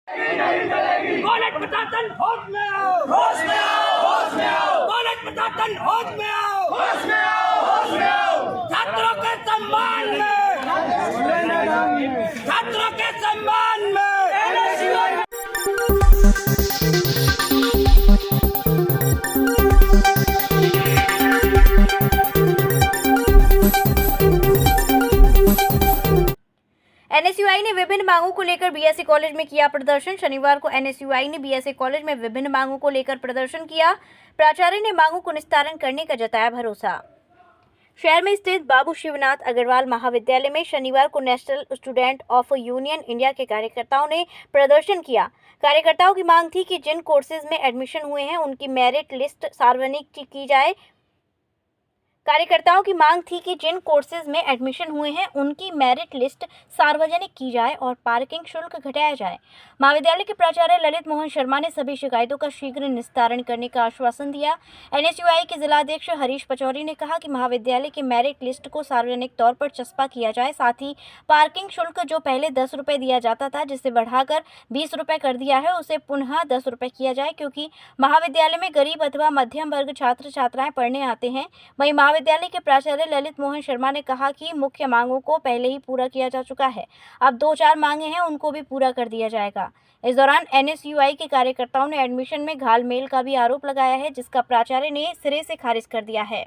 College प्रशासन होश में आओ, होश में आओ, होश में आओ। कॉलेज प्रशासन होश में आओ, होश में आओ, होश में आओ। छात्रों के सम्मान में, छात्रों के सम्मान में। एनएसयूआई ने विभिन्न मांगों को लेकर बीएसए कॉलेज में किया प्रदर्शन। शनिवार को एनएसयूआई ने बीएसए कॉलेज में विभिन्न मांगों को लेकर प्रदर्शन किया। प्राचार्य ने मांगों को निस्तारण करने का जताया भरोसा। शहर में स्थित बाबू शिवनाथ अग्रवाल महाविद्यालय में शनिवार को national student of union India के कार्यकर्ताओं ने प्रदर्शन किया। कार्यकर्ताओं की मांग थी कि जिन कोर्सेज में एडमिशन हुए हैं उनकी मेरिट लिस्ट सार्वजनिक की जाए। कार्यकर्ताओं की मांग थी कि जिन कोर्सेज में एडमिशन हुए हैं उनकी मेरिट लिस्ट सार्वजनिक की जाए और पार्किंग शुल्क घटाया जाए। महाविद्यालय के प्राचार्य ललित मोहन शर्मा ने सभी शिकायतों का शीघ्र निस्तारण करने का आश्वासन दिया। एनएसयूआई के जिलाध्यक्ष हरीश पचौरी ने कहा कि महाविद्यालय की मेरिट लिस्ट को सार्वजनिक तौर पर चस्पा किया जाए। साथ ही पार्किंग शुल्क जो पहले 10 रुपये दिया जाता था, जिसे बढ़ाकर 20 रुपये कर दिया है, उसे पुनः 10 रुपये किया जाए, क्योंकि महाविद्यालय में गरीब अथवा मध्यम वर्ग छात्र छात्राएं पढ़ने आते हैं। वहीं महाविद्यालय के प्राचार्य ललित मोहन शर्मा ने कहा कि मुख्य मांगों को पहले ही पूरा किया जा चुका है, अब 2-4 मांगे हैं, उनको भी पूरा कर दिया जाएगा। इस दौरान एनएसयूआई के कार्यकर्ताओं ने एडमिशन में घालमेल का भी आरोप लगाया है, जिसको प्राचार्य ने सिरे से खारिज कर दिया है।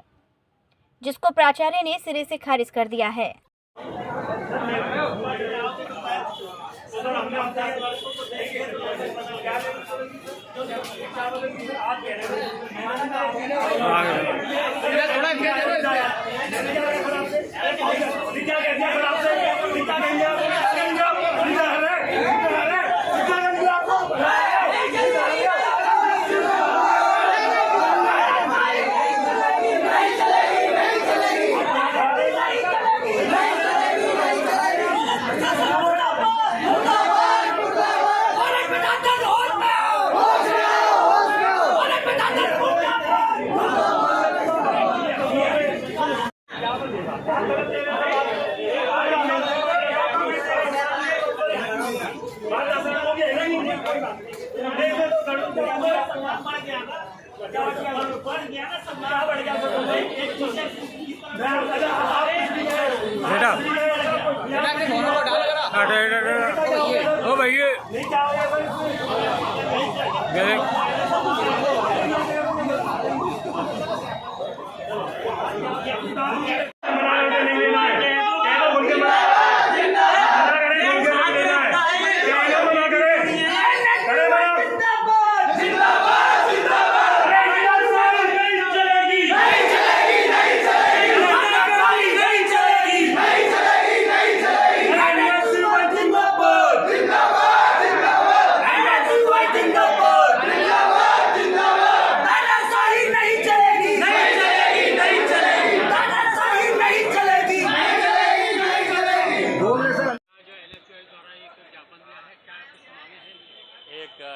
ओ भैया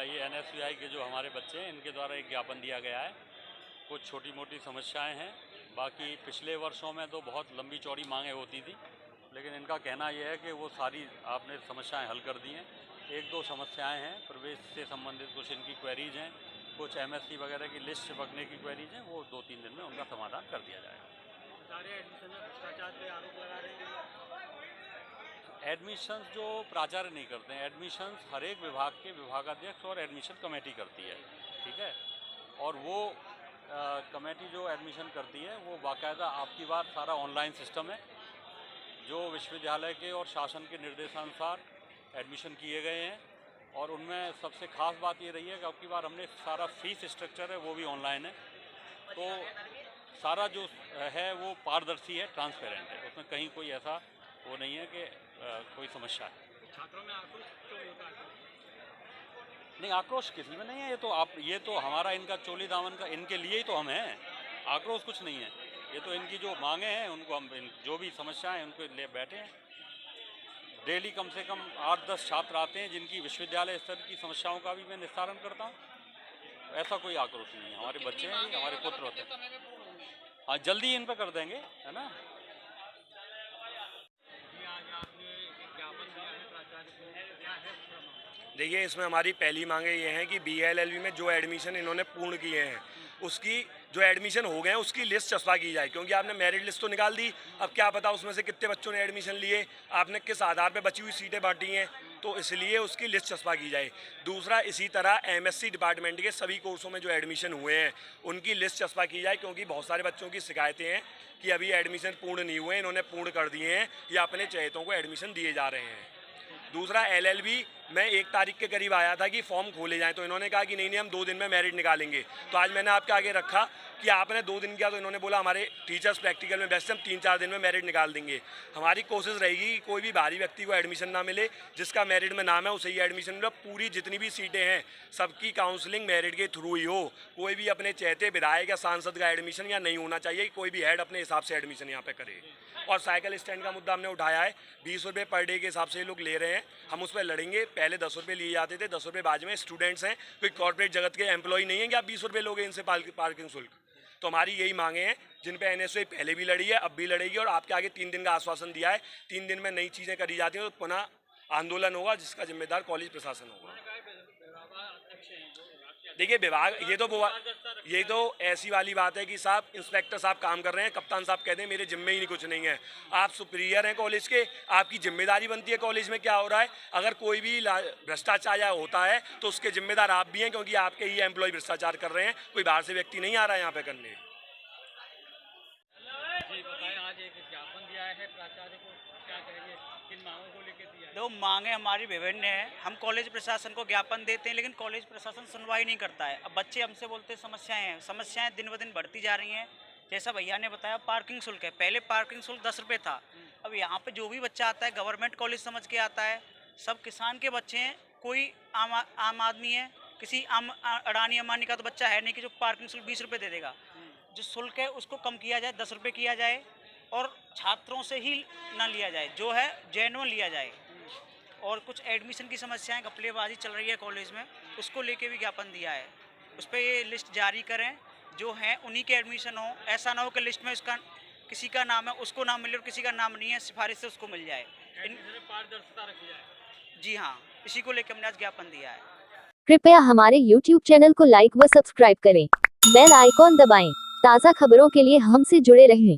ये एनएसयूआई के जो हमारे बच्चे हैं इनके द्वारा एक ज्ञापन दिया गया है। कुछ छोटी मोटी समस्याएं हैं, बाकी पिछले वर्षों में तो बहुत लंबी चौड़ी मांगें होती थी, लेकिन इनका कहना यह है कि वो सारी आपने समस्याएं हल कर दी हैं। 1-2 समस्याएं हैं, प्रवेश से संबंधित कुछ इनकी क्वेरीज हैं, कुछ एमएससी वगैरह की लिस्ट चिपकने की क्वेरीज हैं, वो 2-3 दिन में उनका समाधान कर दिया जाएगा। सारे एडमिशन में भ्रष्टाचार पे आरोप लगा रहे हैं। एडमिशन्स जो प्राचार्य नहीं करते हैं, एडमिशन्स हर एक विभाग के विभागाध्यक्ष और एडमिशन कमेटी करती है, ठीक है। और वो कमेटी जो एडमिशन करती है वो बाकायदा आपकी बार सारा ऑनलाइन सिस्टम है, जो विश्वविद्यालय के और शासन के निर्देशानुसार एडमिशन किए गए हैं। और उनमें सबसे खास बात ये रही है कि अब की बार हमने सारा फीस स्ट्रक्चर है वो भी ऑनलाइन है, तो सारा जो है वो पारदर्शी है, ट्रांसपेरेंट है, उसमें कहीं कोई ऐसा वो नहीं है कि कोई समस्या है। छात्रों में आक्रोश क्यों होता है? नहीं, आक्रोश किसी में नहीं है। ये तो हमारा इनका चोली दामन का, इनके लिए ही तो हम हैं। आक्रोश कुछ नहीं है, ये तो इनकी जो मांगे हैं उनको हम जो भी समस्याएं हैं उनको ले बैठे हैं। डेली कम से कम 8-10 छात्र आते हैं जिनकी विश्वविद्यालय स्तर की समस्याओं का भी मैं निस्तारण करता हूँ। ऐसा कोई आक्रोश नहीं है, हमारे बच्चे हैं, हमारे पुत्र होते हैं। हाँ, जल्दी इन पर कर देंगे, है ना। देखिए, इसमें हमारी पहली मांगे ये हैं कि BLLB में जो एडमिशन इन्होंने पूर्ण किए हैं उसकी जो एडमिशन हो गए हैं उसकी लिस्ट चस्पा की जाए, क्योंकि आपने मेरिट लिस्ट तो निकाल दी, अब क्या पता उसमें से कितने बच्चों ने एडमिशन लिए, आपने किस आधार पे बची हुई सीटें बांटी हैं, तो इसलिए उसकी लिस्ट चस्पा की जाए। दूसरा, इसी तरह MSc डिपार्टमेंट के सभी कोर्सों में जो एडमिशन हुए हैं उनकी लिस्ट चस्पा की जाए, क्योंकि बहुत सारे बच्चों की शिकायतें हैं कि अभी एडमिशन पूर्ण नहीं हुए, इन्होंने पूर्ण कर दिए हैं या अपने चहेतों को एडमिशन दिए जा रहे हैं। दूसरा, LLB मैं 1 तारीख के करीब आया था कि फॉर्म खोले जाएं, तो इन्होंने कहा कि नहीं हम 2 दिन में मेरिट निकालेंगे। तो आज मैंने आपके आगे रखा कि आपने 2 दिन किया, तो इन्होंने बोला हमारे टीचर्स प्रैक्टिकल में व्यस्त हैं, हम 3-4 दिन में मेरिट निकाल देंगे। हमारी कोशिश रहेगी कि कोई भी बाहरी व्यक्ति को एडमिशन ना मिले, जिसका मेरिट में नाम है उसे ही एडमिशन मिले। पूरी जितनी भी सीटें हैं सबकी काउंसलिंग मेरिट के थ्रू ही हो, कोई भी अपने चहेते विधायक या सांसद का एडमिशन या नहीं होना चाहिए, कोई भी हेड अपने हिसाब से एडमिशन यहाँ पे करे। और साइकिल स्टैंड का मुद्दा हमने उठाया है, 20 रुपये पर डे के हिसाब से ये लोग ले रहे हैं, हम उस पर लड़ेंगे। पहले 10 रुपये लिए जाते थे, 10 रुपये बाद में स्टूडेंट्स हैं, कोई कॉर्पोरेट जगत के एम्प्लॉय नहीं है कि आप 20 रुपये लोगे इनसे पार्किंग शुल्क। तो हमारी यही मांगे हैं जिन पे NSUI पहले भी लड़ी है, अब भी लड़ेगी, और आपके आगे 3 दिन का आश्वासन दिया है। 3 दिन में नई चीज़ें करी जाती हैं तो पुनः आंदोलन होगा, जिसका जिम्मेदार कॉलेज प्रशासन होगा। देखिए, विभाग ये तो ऐसी वाली बात है कि साहब इंस्पेक्टर साहब काम कर रहे हैं, कप्तान साहब कहते हैं मेरे जिम्मे ही नहीं कुछ नहीं है। आप सुपीरियर हैं कॉलेज के, आपकी जिम्मेदारी बनती है कॉलेज में क्या हो रहा है। अगर कोई भी भ्रष्टाचार होता है तो उसके जिम्मेदार आप भी हैं, क्योंकि आपके ही एम्प्लॉय भ्रष्टाचार कर रहे हैं, कोई बाहर से व्यक्ति नहीं आ रहा है यहाँ पे करने। जी बताएं, आज एक ज्ञापन दिया है प्राचार्य को, क्या कहेंगे, किन मांगों को लेकर दिया है? दो मांगे हमारी विभिन्न हैं। हम कॉलेज प्रशासन को ज्ञापन देते हैं, लेकिन कॉलेज प्रशासन सुनवाई नहीं करता है। अब बच्चे हमसे बोलते हैं समस्याएं दिन ब दिन बढ़ती जा रही हैं। जैसा भैया ने बताया, पार्किंग शुल्क है, पहले पार्किंग शुल्क 10 रुपये था, अब यहाँ पे जो भी बच्चा आता है गवर्नमेंट कॉलेज समझ के आता है। सब किसान के बच्चे हैं, कोई आम आदमी है, किसी अडानी अंबानी का तो बच्चा है नहीं कि जो पार्किंग शुल्क 20 रुपये दे देगा। जो शुल्क है उसको कम किया जाए, 10 रुपये किया जाए, और छात्रों से ही ना लिया जाए, जो है जेन्युइन लिया जाए। और कुछ एडमिशन की समस्याएं, घपलेबाजी चल रही है कॉलेज में, उसको लेके भी ज्ञापन दिया है। उस पर ये लिस्ट जारी करें, जो हैं उन्हीं के एडमिशन हो। ऐसा ना हो कि लिस्ट में उसका किसी का नाम है उसको नाम मिले और किसी का नाम नहीं है, सिफारिश से उसको मिल जाए। पारदर्शिता रखी जाए। जी हाँ, इसी को लेकर हमने आज ज्ञापन दिया है। कृपया हमारे YouTube चैनल को लाइक व सब्सक्राइब करें। बेल आइकॉन दबाएं। ताज़ा खबरों के लिए हमसे जुड़े रहें।